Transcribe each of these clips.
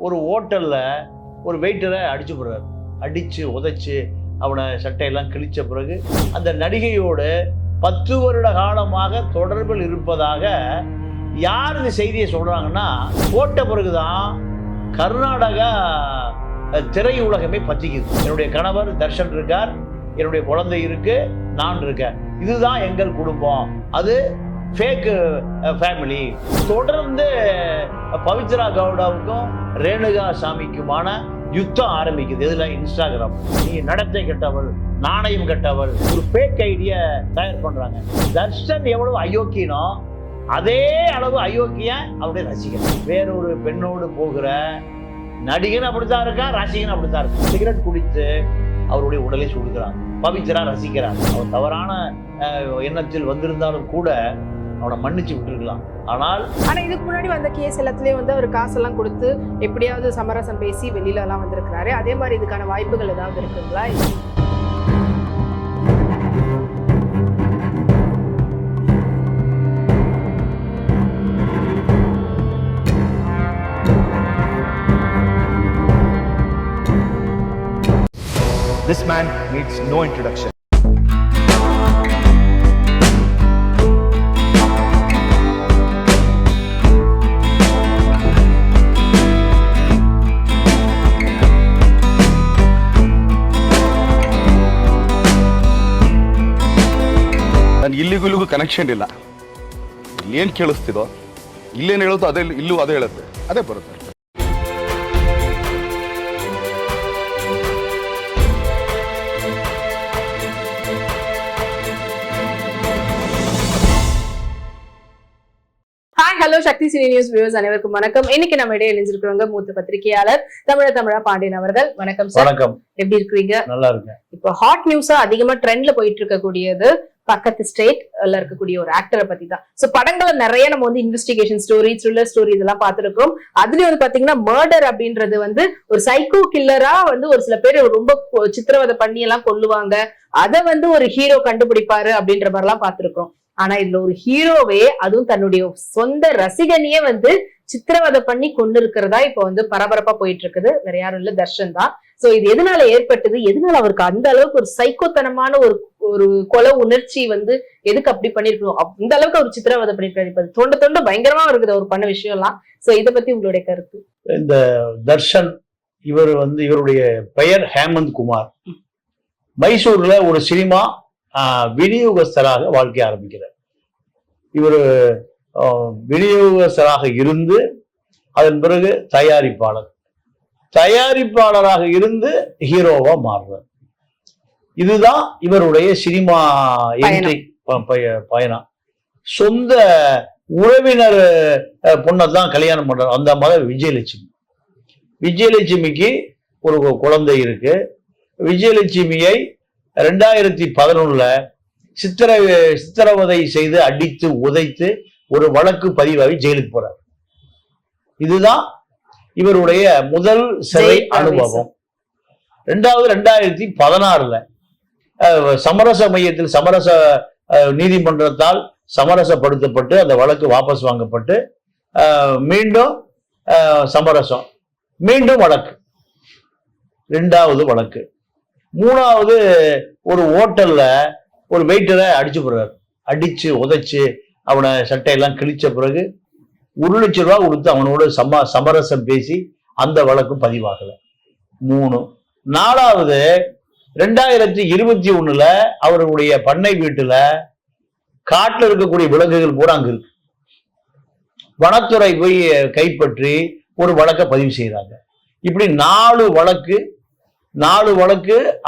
ஒரு ஹோட்டல்ல ஒரு வெயிட்டரை அடிச்சு போடுறாரு. அடிச்சு உதைச்சு அவனை சட்டையெல்லாம் கிழிச்ச பிறகு அந்த நடிகையோடு 10 வருட காலமாக தொடர்பில் இருப்பதாக யார் இந்த செய்தியை சொல்றாங்கன்னா, போட்ட பிறகுதான் கர்நாடகா திரையுலகமே பத்திக்குது. என்னுடைய கணவர் தர்ஷன் இருக்கார், என்னுடைய குழந்தை இருக்கு, நான் இருக்கேன், இதுதான் எங்கள் குடும்பம், அது ஃபேக் ஃபேமிலி. தொடர்ந்து பவித்ரா கவுடாவுக்கும் ரேணுகா சாமிக்குமான யுத்தம் ஆரம்பிக்குது. இதுல இன்ஸ்டாகிராம், நீ நடத்தை கெட்டவள், நாணயம் கெட்டவள், ஒரு ஃபேக் ஐடியா தயார் பண்றாங்க. தர்ஷன் எவ்வளவு அயோக்கியனோ அதே அளவு அயோக்கியன் அவருடைய ரசிகன். வேறொரு பெண்ணோடு போகிற நடிகன் அப்படித்தான் இருக்கான், ரசிகன் அப்படித்தான் இருக்கான். சிகரெட் குடித்து அவருடைய உடலை சுடுகிறான். பவித்ரா ரசிக்கிறான். அவன் தவறான எண்ணத்தில் வந்திருந்தாலும் கூட அவனை மன்னிச்சு விட்டுருக்கலாம். ஆனா இதுக்கு முன்னாடி வந்த கேஸ் எல்லாத்துலயும் வந்து அவர் காசெல்லாம் கொடுத்து எப்படியாவது சமரசம் பேசி வெளியில எல்லாம் வந்திருக்கிறாரு. அதே மாதிரி இதுக்கான வாய்ப்புகள் ஏதாவது இருக்குங்களா? This man needs no introduction. ನಾನು ಇಲ್ಲಿಗೂ ಕನೆಕ್ಷನ್ ಇಲ್ಲ. ಏನು ಕೇಳಿಸ್ತಿದೋ, ಇಲ್ಲೇನು ಹೇಳುತ್ತೋ ಅದೇ ಇಲ್ಲೂ ಅದೇ ಹೇಳುತ್ತೆ, ಅದೇ ಬರುತ್ತೆ. ஹலோ சக்தி சினி நியூஸ் வியூவர்ஸ் அனைவருக்கும் வணக்கம். இன்னைக்கு நம்ம இடையே இணைஞ்சிருக்கிறவங்க மூத்த பத்திரிகையாளர் தமிழா பாண்டியன் அவர்கள். வணக்கம் சார். வணக்கம். எப்படி இருக்கிறீங்க? நல்லா இருக்கேன். இப்போ ஹாட் நியூஸா அதிகமா ட்ரெண்ட்ல போயிட்டு இருக்கக்கூடியது பக்கத்து ஸ்டேட்ல இருக்கக்கூடிய ஒரு ஆக்டரை பத்தி தான். சோ படங்களை நிறைய நம்ம வந்து இன்வெஸ்டிகேஷன் ஸ்டோரி, த்ரில்லர் ஸ்டோரி இதெல்லாம் பார்த்திருக்கோம். அதுலயும் வந்து பாத்தீங்கன்னா மர்டர் அப்படின்றது வந்து ஒரு சைக்கோ கில்லரா வந்து ஒரு சில பேர் ரொம்ப சித்திரவதை பண்ணி எல்லாம் கொல்லுவாங்க. அதை வந்து ஒரு ஹீரோ கண்டுபிடிப்பாரு அப்படின்ற மாதிரி எல்லாம் பார்த்திருக்கோம். ஆனா இதுல ஒரு ஹீரோவே, அதுவும் தன்னுடைய சொந்த ரசிகனையே வந்து சித்திரவதை பண்ணி கொண்டு இருக்கிறதா இப்ப வந்து பரபரப்பா போயிட்டு இருக்குது. வேற யாரும் இல்ல, தர்ஷன் தான். சோ இது எதனால ஏற்பட்டது, எதனால அவருக்கு அந்த அளவுக்கு ஒரு சைக்கோத்தனமான ஒரு கொலை உணர்ச்சி வந்து எதுக்கு அப்படி பண்ணிருக்கணும், அந்த அளவுக்கு அவர் சித்திரவதை பண்ணிருக்காரு. இப்ப தொண்ட பயங்கரமா இருக்குது அவர் பண்ண விஷயம் எல்லாம். சோ இதை பத்தி உங்களுடைய கருத்து? இந்த தர்ஷன் இவருடைய பெயர் ஹேமந்த் குமார். மைசூர்ல ஒரு சினிமா விநியோகஸ்தராக வாழ்க்கை ஆரம்பிக்கிறார். இவர் விநியோகஸ்தராக இருந்து அதன் பிறகு தயாரிப்பாளராக இருந்து ஹீரோவா மாறுறார். இதுதான் இவருடைய சினிமா பயணம். சொந்த உறவினர் பொண்ணதான் கல்யாணம் பண்றார். அந்த மாதிரி விஜயலட்சுமிக்கு ஒரு குழந்தை இருக்கு. விஜயலட்சுமியை 2011 சித்திரவதை செய்து அடித்து உதைத்து ஒரு வழக்கு பதிவாகி ஜெயிலுக்கு போறார். இதுதான் இவருடைய முதல் சிறை அனுபவம். 2016 சமரச மையத்தில் நீதிமன்றத்தால் சமரசப்படுத்தப்பட்டு அந்த வழக்கு வாபஸ் வாங்கப்பட்டு மீண்டும் சமரசம், மீண்டும் வழக்கு, 2வது வழக்கு. 3வது ஒரு ஹோட்டல்ல ஒரு வெயிட்டரை அடிச்சு போடுறாரு. அடிச்சு உதைச்சு அவனை சட்டையெல்லாம் கிழிச்ச பிறகு 1 லட்சம் ரூபாய் கொடுத்து அவனோட சமரசம் பேசி அந்த வழக்கு பதிவாகல. 3. 4வது 2021 அவருடைய பண்ணை வீட்டுல காட்டுல இருக்கக்கூடிய விலங்குகள் பூரா அங்க இருக்கு. வனத்துறை போய் கைப்பற்றி ஒரு வழக்கை பதிவு செய்யறாங்க. இப்படி 4 வழக்கு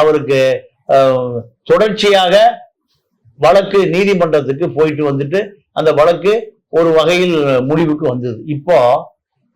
அவருக்கு தொடர்ச்சியாக வழக்கு நீதிமன்றத்துக்கு போயிட்டு வந்துட்டு அந்த வழக்கு ஒரு வகையில் முடிவுக்கு வந்தது. இப்போ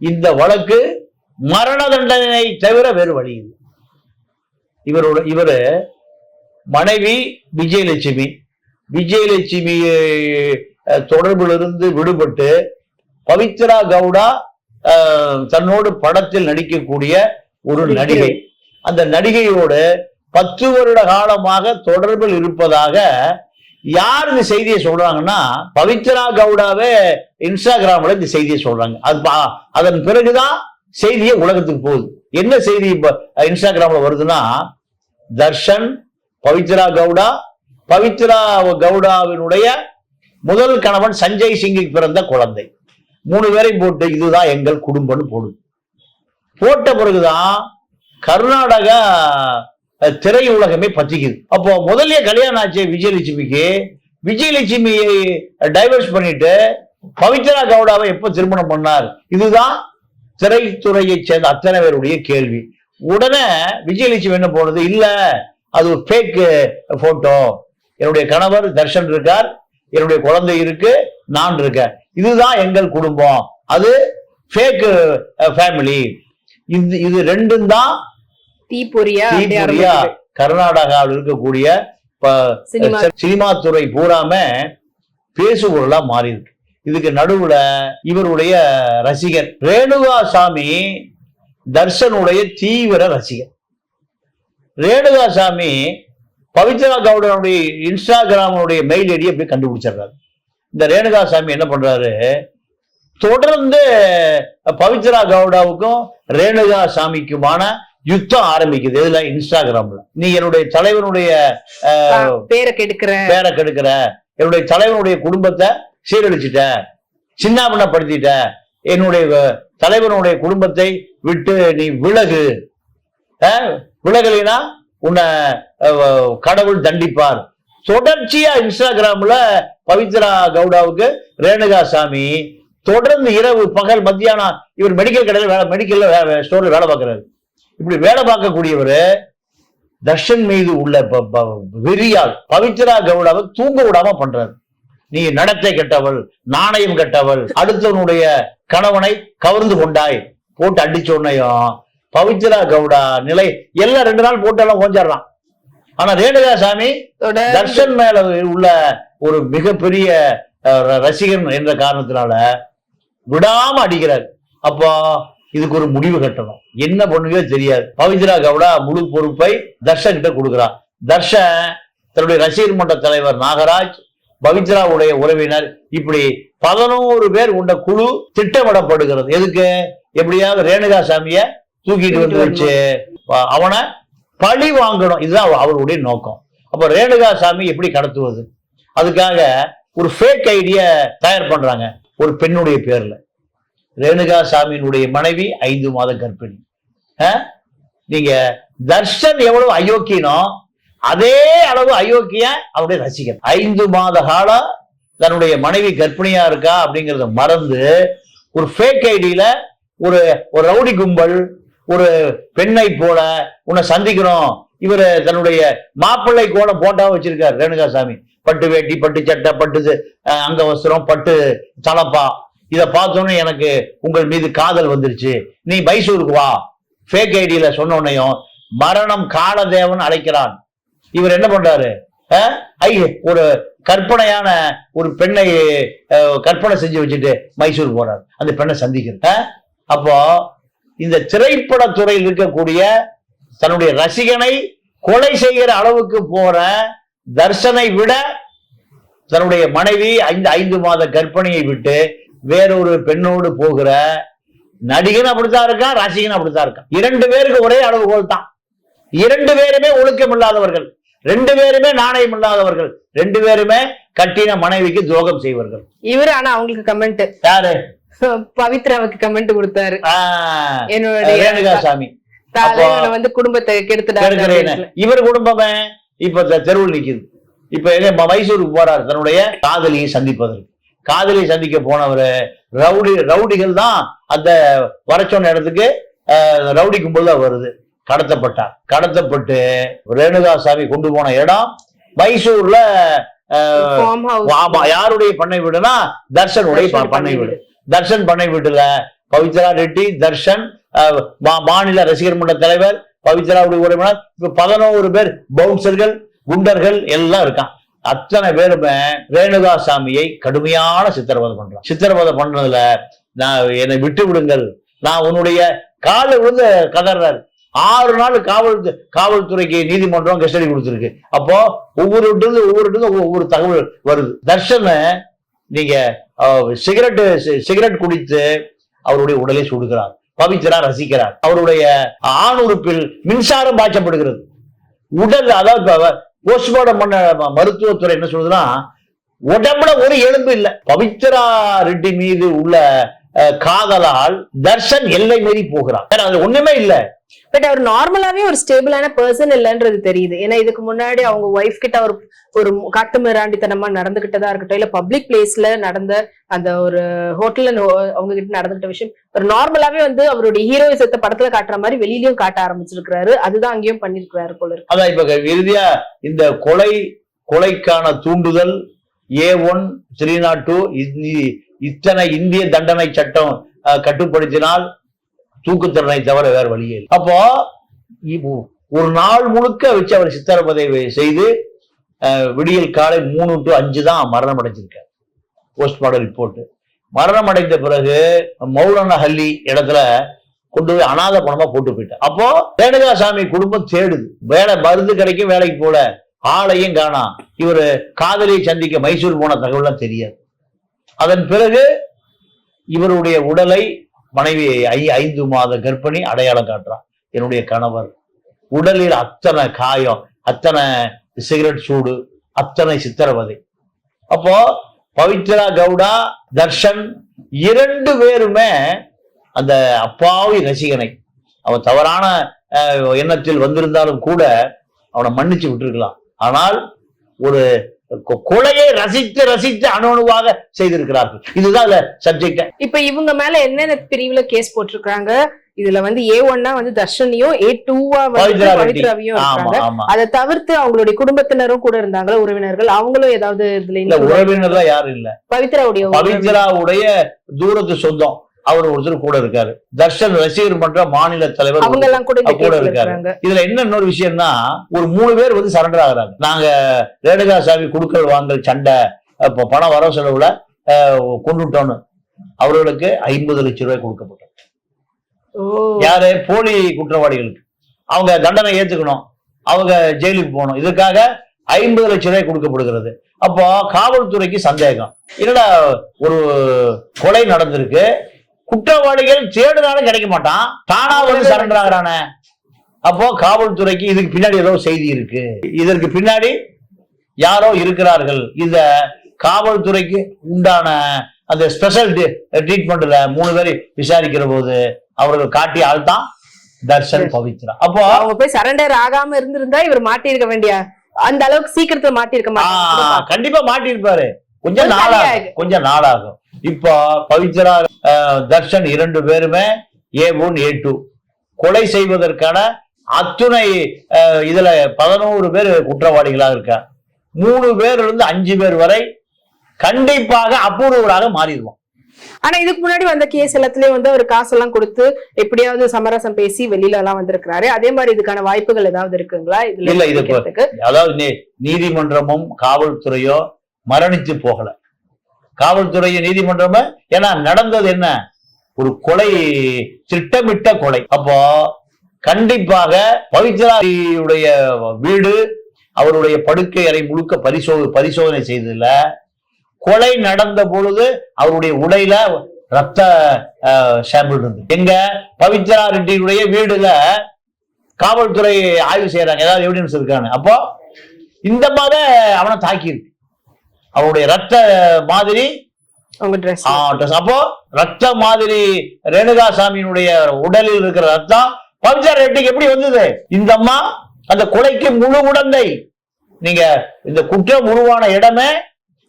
இந்த வழக்கு மரண தண்டனை தவிர வேறு வழி இல்லை. இவரு மனைவி விஜயலட்சுமி தொடர்பிலிருந்து விடுபட்டு பவித்ரா கவுடா தன்னோடு படத்தில் நடிக்கக்கூடிய ஒரு நடிகை, அந்த நடிகையோடு 10 வருட காலமாக தொடர்பில் இருப்பதாக யார் இந்த செய்தியை சொல்றாங்கன்னா, பவித்ரா கவுடாவே இன்ஸ்டாகிராம்ல இந்த செய்தியை சொல்றாங்க. அதன் பிறகுதான் செய்தியே உலகத்துக்கு போகுது. என்ன செய்தி இப்ப இன்ஸ்டாகிராம்ல வருதுன்னா, தர்ஷன், பவித்ரா கவுடா, பவித்ரா கவுடாவினுடைய முதல் கணவன் சஞ்சய் சிங்குக்கு பிறந்த குழந்தை, 3 பேரையும் போட்டு இதுதான் எங்கள் குடும்பம்னு போடுது. போட்ட பிறகுதான் கர்நாடகா திரையுலகமே பத்திக்குது. அப்போ முதல்ல கல்யாணம் ஆச்சு விஜயலட்சுமிக்கு. விஜயலட்சுமியை டைவர்ஸ் பண்ணிட்டு பவித்ரா கவுடாவை எப்ப திருமணம் பண்ணார்? இதுதான் திரைத்துறையை சேர்ந்த அத்தனை பேருடைய கேள்வி. உடனே விஜயலட்சுமி என்ன போனது, இல்ல அது ஒரு ஃபேக் போட்டோ, என்னுடைய கணவர் தர்ஷன் இருக்கார், என்னுடைய குழந்தை இருக்கு, நான் இருக்கேன், இதுதான் எங்கள் குடும்பம், அது ஃபேக் ஃபேமிலி. இது ரெண்டும் தான் தீப்பொறியா கர்நாடகாவில் இருக்கக்கூடிய சினிமா துறை பூராம பேசுபொருளா மாறி இருக்கு. இதுக்கு நடுவுல இவருடைய ரசிகர் ரேணுகாசாமி தர்ஷனுடைய தீவிர ரசிகர். ரேணுகாசாமி பவித்ரா கவுடனுடைய இன்ஸ்டாகிராமுடைய மெயில் ஐடியை போய் கண்டுபிடிச்சிடுறாரு. இந்த ரேணுகாசாமி என்ன பண்றாரு, தொடர்ந்து பவித்ரா கவுடாவுக்கும் ரேணுகாசாமிக்குமான யுத்தம் ஆரம்பிக்குது. இதுல இன்ஸ்டாகிராம்ல நீ என்னுடைய தலைவனுடைய பேரை கெடுக்கிற, என்னுடைய தலைவனுடைய குடும்பத்தை சீரழிச்சிட்ட, சின்னாபின்னப்படுத்திட்ட, என்னுடைய தலைவனுடைய குடும்பத்தை விட்டு நீ விலகு, விலகலினா உன்னை கடவுள் தண்டிப்பார். தொடர்ச்சியா இன்ஸ்டாகிராம்ல பவித்ரா கவுடாவுக்கு ரேணுகாசாமி தொடர்ந்து இரவு பகல் மத்தியானம், இவர் மெடிக்கல் கடையில் மெடிக்கல்ல ஸ்டோர்ல வேலை பார்க்கிறாரு. இப்படி வேலை பார்க்கக்கூடியவர் தர்ஷன் மீது உள்ள வெறியால் பவித்ரா கவுடாவை தூங்க விடாம பண்றாரு. நீ நடத்தை கெட்டவள், நாணயம் கெட்டவள், அடுத்தவனுடைய கணவனை கவர்ந்து கொண்டாய் போட்டு அடிச்ச உடனேயும் பவித்ரா கவுடா நிலை எல்லாம் 2 நாள் போட்டெல்லாம் கொஞ்சிடலாம். ஆனா ரேணுகாசாமி தர்ஷன் மேல உள்ள ஒரு மிகப்பெரிய ரசிகன் என்ற காரணத்தினால விடாம அடிக்கிறார். அப்போ இதுக்கு ஒரு முடிவு கட்டணும். என்ன பண்ணுவோ தெரியாது. பவித்ரா கவுடா முழு பொறுப்பை தர்ஷன் கிட்ட கொடுக்கிறார். தர்ஷன் தன்னுடைய ரசிகர் மன்ற தலைவர் நாகராஜ், பவித்ராவுடைய உறவினர், இப்படி 11 பேர் கொண்ட குழு திட்டமிடப்படுகிறது. எதுக்கு? எப்படியாவது ரேணுகாசாமிய தூக்கிட்டு வந்து வச்சு அவனை பழி வாங்கணும். இதுதான் அவருடைய நோக்கம். அப்ப ரேணுகாசாமி எப்படி கடத்துவது? அதுக்காக ஒரு ஃபேக் ஐடிய தயார் பண்றாங்க ஒரு பெண்ணுடைய பேர்ல. ரேணுகாசாமியினுடைய மனைவி 5 மாத கர்ப்பிணி. நீங்க தர்ஷன் எவ்வளவு அயோக்கியனோ அதே அளவு அயோக்கிய அவருடைய ரசிகர். 5 மாத காலம் தன்னுடைய மனைவி கர்ப்பிணியா இருக்கா அப்படிங்கறத மறந்து ஒரு ஃபேக் ஐடியில ஒரு ரவுடி கும்பல் ஒரு பெண்ணை போல உன்னை சந்திக்கிறோம். இவரு தன்னுடைய மாப்பிள்ளை கோல போட்டா வச்சிருக்காரு ரேணுகாசாமி. பட்டு வேட்டி, பட்டு சட்டை, பட்டு அங்க வஸ்திரம், பட்டு தலப்பா. இதை பார்த்தோன்னே எனக்கு உங்கள் மீது காதல் வந்துருச்சு, நீ மைசூருக்கு வா. ஃபேக் ஐடியில சொன்ன உடனேயும் மரணம் காலதேவன் அழைக்கிறான். இவர் என்ன பண்றாரு, ஒரு கற்பனையான ஒரு பெண்ணை கற்பனை செஞ்சு வச்சுட்டு மைசூர் போறாரு அந்த பெண்ணை சந்திக்கிறது. அப்போ இந்த திரைப்பட துறையில் இருக்கக்கூடிய தன்னுடைய ரசிகனை கொலை செய்கிற அளவுக்கு போற தர்ஷனை விட தன்னுடைய மனைவி 5 மாத கர்ப்பிணியை விட்டு வேறொரு பெண்ணோடு போகிற நடிகன் அப்படித்தான் இருக்கான், ரசிகன் அப்படித்தான் இருக்கான். 2 பேருக்கு ஒரே அளவுகோல் தான். 2 பேருமே ஒழுக்கம் இல்லாதவர்கள், 2 பேருமே நாணயம் இல்லாதவர்கள், 2 பேருமே கட்டின மனைவிக்கு துரோகம் செய்வார்கள். இவரு ஆனா அவங்களுக்கு கமெண்ட் யாரு? பவித்ராவுக்கு கமெண்ட் கொடுத்தாரு என்னுடைய ரேணுகாசாமி. வந்து குடும்பத்தை கெடுத்துட்டாரு. இவர் குடும்பமே இப்ப தெருவில் நிக்குது. இப்ப மைசூருக்கு போறாரு தன்னுடைய காதலியை சந்திப்பதற்கு. காதலியை சந்திக்க போனவரு ரவுடிகள் தான் அந்த வர சொன்ன இடத்துக்கு ரவுடி கும்பல் தான் வருது. கடத்தப்பட்டு ரேணுகாசாமி கொண்டு போன இடம் மைசூர்ல யாருடைய பண்ணை வீடுனா தர்ஷனுடைய பண்ணை வீடு. தர்ஷன் பண்ணை வீட்டுல பவித்ரா ரெட்டி, தர்ஷன், மாநில ரசிகர் மன்ற தலைவர், பவித்ராவுடைய உறவினர், இப்ப 11 பேர் பவுன்சர்கள், குண்டர்கள் எல்லாம் இருக்கான். அத்தனை பேருமே ரேணுகாசாமியை கடுமையான சித்திரவதை பண்றான். சித்திரவதை பண்றதுல நான் என்னை விட்டு விடுங்கள், நான் உன்னுடைய கால விழுந்து கதறாரு. 6 நாள் காவல்துறைக்கு நீதிமன்றம் கஸ்டடி கொடுத்துருக்கு. அப்போ ஒவ்வொரு தகவல் வருது. தர்ஷன் நீங்க சிகரெட் குடித்து அவருடைய உடலை சுடுகிறார். பவித்ரா ரசிக்கிறார். அவருடைய ஆணுறுப்பில் மின்சாரம் பாய்ச்சப்படுகிறது. உடல், அதாவது போஸ்ட்மார்டம் பண்ண மருத்துவத்துறை என்ன சொல்றதுன்னா, உடம்புல ஒரு எலும்பு இல்ல. பவித்ரா ரெட்டி மீது உள்ள காதலால் தர்ஷன் எல்லை மீறி போகிறார். அது ஒண்ணுமே இல்ல. பட் அவர் நார்மலாவே ஒரு ஸ்டேபிளான பர்சன் இல்லன்றது தெரியுது. ஏன்னா இதுக்கு முன்னாடி அவங்க ஒய்ஃப் கிட்ட ஒரு காட்டு மிராண்டித்தனமா நடந்துகிட்டதா இருக்கட்டும், இல்ல பப்ளிக் பிளேஸ்ல நடந்த அந்த ஒரு ஹோட்டல்ல அவங்க கிட்ட நடந்துகிட்ட விஷயம், ஒரு நார்மலாவே வந்து அவருடைய ஹீரோயிசத்தை படத்துல காட்டுற மாதிரி வெளியிலயும் காட்ட ஆரம்பிச்சிருக்காரு. அதுதான் அங்கேயும் பண்ணிருக்கிறாரு போல இருக்கு. அதான் இப்ப இறுதியா இந்த கொலைக்கான தூண்டுதல் A1 302 இத்தனை இந்திய தண்டனை சட்டம் கட்டுப்படுத்தினால் தூக்கு தண்டனை தவிர வேற வழியே இல்லை. அப்போ ஒரு நாள் முழுக்க வச்சு அவர் சித்திரவதை செய்து விடியல் காலை 3 to 5 தான் மரணம் அடைஞ்சிருக்காரு. Post-mortem report. மரணம் அடைந்த பிறகு மௌலானஹள்ளி இடத்துல கொண்டு போய் அநாத பணமா போட்டு போயிட்டார். அப்போ ரேணுகாசாமி குடும்பம் தேடுது. மருந்து கிடைக்கும், வேலைக்கு போல, ஆளையும் காணா. இவரு காதலியை சந்திக்க மைசூர் போன தகவலாம் தெரியாது. அதன் பிறகு இவருடைய உடலை மனைவி 5 மாத கர்ப்பிணி அடையாளம் காட்டுறான். என்னுடைய கணவர். உடலில் அத்தனை காயம், அத்தனை சிகரெட் சூடு, அத்தனை சித்திரவதை. அப்போ பவித்ரா கவுடா, தர்ஷன் 2 பேருமே அந்த அப்பாவி ரசிகனை, அவன் தவறான எண்ணத்தில் வந்திருந்தாலும் கூட அவனை மன்னிச்சு விட்டுருக்கலாம். ஆனால் ஒரு கொலையை ரசித்து அணுவாக செய்திருக்கிறார்கள். இதுதான் சப்ஜெக்ட். இப்ப இவங்க மேல என்னென்ன பிரிவுல கேஸ் போட்டிருக்காங்க? இதுல வந்து A1 வந்து தர்ஷனையும், A2 பவித்ராவையும் இருக்காங்க. அதை தவிர்த்து அவங்களுடைய குடும்பத்தினரும் கூட இருந்தாங்களா, உறவினர்கள்? அவங்களும் ஏதாவது இதுல உறவினர்லாம் யாரும் இல்ல. பவித்ராவுடைய தூரத்து சொந்தம் அவர் ஒருத்தர் கூட இருக்காரு. தர்ஷன் ரசிகர் மன்ற மாநில தலைவர் அவங்க எல்லாம் கூட இருக்காரு. இதுல என்ன இன்னொரு விஷயம்னா, ஒரு 3 பேர் வந்து சரண்டர் ஆகுறாங்க. நாங்க ரேணுகாசாமி குடுக்கல் வாங்கல் சண்டை பணம் வர செலவுல கொண்டுட்டோன்னு அவர்களுக்கு 50 லட்சம் ரூபாய் கொடுக்கப்பட்டது. யாரு? போலி குற்றவாளிகளுக்கு. அவங்க தண்டனை ஏத்துக்கணும், அவங்க ஜெயிலுக்கு போகணும். இதுக்காக 50 லட்சம் ரூபாய் கொடுக்கப்படுகிறது. அப்போ காவல்துறைக்கு சந்தேகம், என்னடா ஒரு கொலை நடந்திருக்கு, குற்றவாளிகள் தேடுனாலும் கிடைக்க மாட்டான், தானா வந்து சரண்டர் ஆகிறானே. அப்போ காவல்துறைக்கு இதுக்கு பின்னாடி ஏதோ செய்தி இருக்கு, இதற்கு பின்னாடி யாரோ இருக்கிறார்கள். இந்த காவல்துறைக்கு உண்டான அந்த ஸ்பெஷல் ட்ரீட்மெண்ட்ல 3 பேரை விசாரிக்கிற போது அவர்கள் காட்டிய ஆள் தான் தர்ஷன், பவித்ரா. அப்போ அவங்க போய் சரண்டர் ஆகாம இருந்திருந்தா இவர் மாட்டிருக்க வேண்டிய அந்த அளவுக்கு சீக்கிரத்துல மாட்டிருக்க மாட்டாங்க. கண்டிப்பா மாட்டிருப்பாரு. கொஞ்சம் நாளாகும். இப்போ பவித்ரா, தர்ஷன் 2 பேருமே A1 A2 கொலை செய்வதற்கான அத்துணை இதுல 11 பேர் குற்றவாளிகளாக இருக்கா. 3 பேர்ல இருந்து 5 பேர் வரை கண்டிப்பாக அபூர்வராக மாறிடுவோம். ஆனா இதுக்கு முன்னாடி வந்த கேஸ் எல்லாத்துலயும் வந்து அவர் காசெல்லாம் கொடுத்து எப்படியாவது சமரசம் பேசி வெளியில எல்லாம் வந்திருக்கிறாரு. அதே மாதிரி இதுக்கான வாய்ப்புகள் ஏதாவது இருக்குங்களா? இல்ல, இது அதாவது நீதிமன்றமும் காவல்துறையோ மரணித்து போகல. காவல்துறையும் நீதிமன்றமும், ஏன்னா நடந்தது என்ன, ஒரு கொலை, திட்டமிட்ட கொலை. அப்போ கண்டிப்பாக பவித்ராவுடைய வீடு, அவருடைய படுக்கை அறை முழுக்க பரிசோதனை செய்ததுல கொலை நடந்த பொழுது அவருடைய உடையில ரத்த சாம்பிள் இருந்து. எங்க பவித்ரா ரெட்டியுடைய வீடுல காவல்துறை ஆய்வு செய்யறாங்க, ஏதாவது எவிடன்ஸ் இருக்கான்னு. அப்போ இந்த மாதிரி அவனை தாக்கி இருக்கு, அவருடைய ரத்த மாதிரி. அப்போ ரத்த மாதிரி ரேணுகாசாமியினுடைய உடலில் இருக்கிற ரத்தம் பவித்ரா ரெட்டிக்கு எப்படி வந்தது? இந்த அம்மா அந்த கொலைக்கு முழு உடந்தை. நீங்க இந்த குற்றம் உருவான இடமே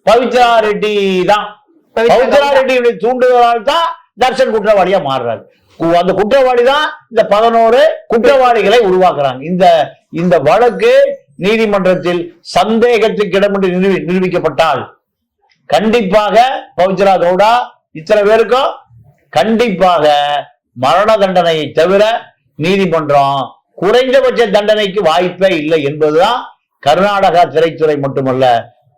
பவித்ரா ரெட்டி தான். பவித்ரா ரெட்டியுடைய தூண்டுதலால் தான் தர்ஷன் குற்றவாளியா மாறுறாரு. அந்த குற்றவாளி தான் இந்த 11 குற்றவாளிகளை உருவாக்குறாங்க. இந்த வழக்கு நீதிமன்றத்தில் சந்தேகத்துக்கு இடமின்றி நிரூபிக்கப்பட்டால் கண்டிப்பாக பவித்ரா கவுடா இத்தனை பேருக்கும் கண்டிப்பாக மரண தண்டனையை தவிர நீதிமன்றம் குறைந்தபட்ச தண்டனைக்கு வாய்ப்பே இல்லை என்பதுதான் கர்நாடகா திரைத்துறை மட்டுமல்ல,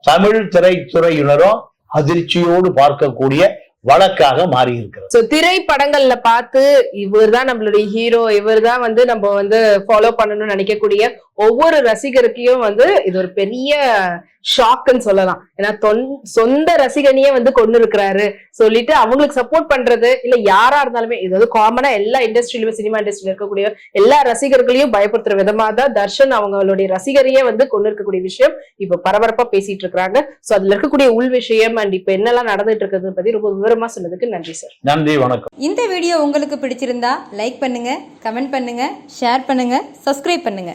தமிழ் திரைத்துறையினரும் அதிர்ச்சியோடு பார்க்கக்கூடிய வழக்காக மாறி இருக்கிறது. திரைப்படங்கள்ல பார்த்து இவர் தான் நம்மளுடைய ஹீரோ, இவர் தான் வந்து நம்ம வந்து ஃபாலோ பண்ணணும்னு நினைக்கக்கூடிய ஒவ்வொரு ரசிகருக்கையும் வந்து இது ஒரு பெரிய ஷாக்குன்னு சொல்லலாம். ஏன்னா சொந்த ரசிகனையே வந்து கொண்டு இருக்கிறாரு சொல்லிட்டு அவங்களுக்கு சப்போர்ட் பண்றது இல்ல யாரா இருந்தாலுமே, இது வந்து காமனா எல்லா இண்டஸ்ட்ரியிலுமே, சினிமா இண்டஸ்ட்ரியில இருக்கக்கூடிய எல்லா ரசிகர்களையும் பயப்படுத்துற விதமா தான் தர்ஷன் அவங்களுடைய ரசிகரையே வந்து கொண்டு இருக்கக்கூடிய விஷயம் இப்ப பரபரப்பா பேசிட்டு இருக்காங்க. சோ அதுல இருக்கக்கூடிய உள் விஷயம் அண்ட் இப்ப என்னெல்லாம் நடந்துட்டு இருக்கிறது பத்தி ரொம்ப விவரமா சொன்னதுக்கு நன்றி சார். நன்றி, வணக்கம். இந்த வீடியோ உங்களுக்கு பிடிச்சிருந்தா லைக் பண்ணுங்க, கமெண்ட் பண்ணுங்க, ஷேர் பண்ணுங்க, சப்ஸ்கிரைப் பண்ணுங்க.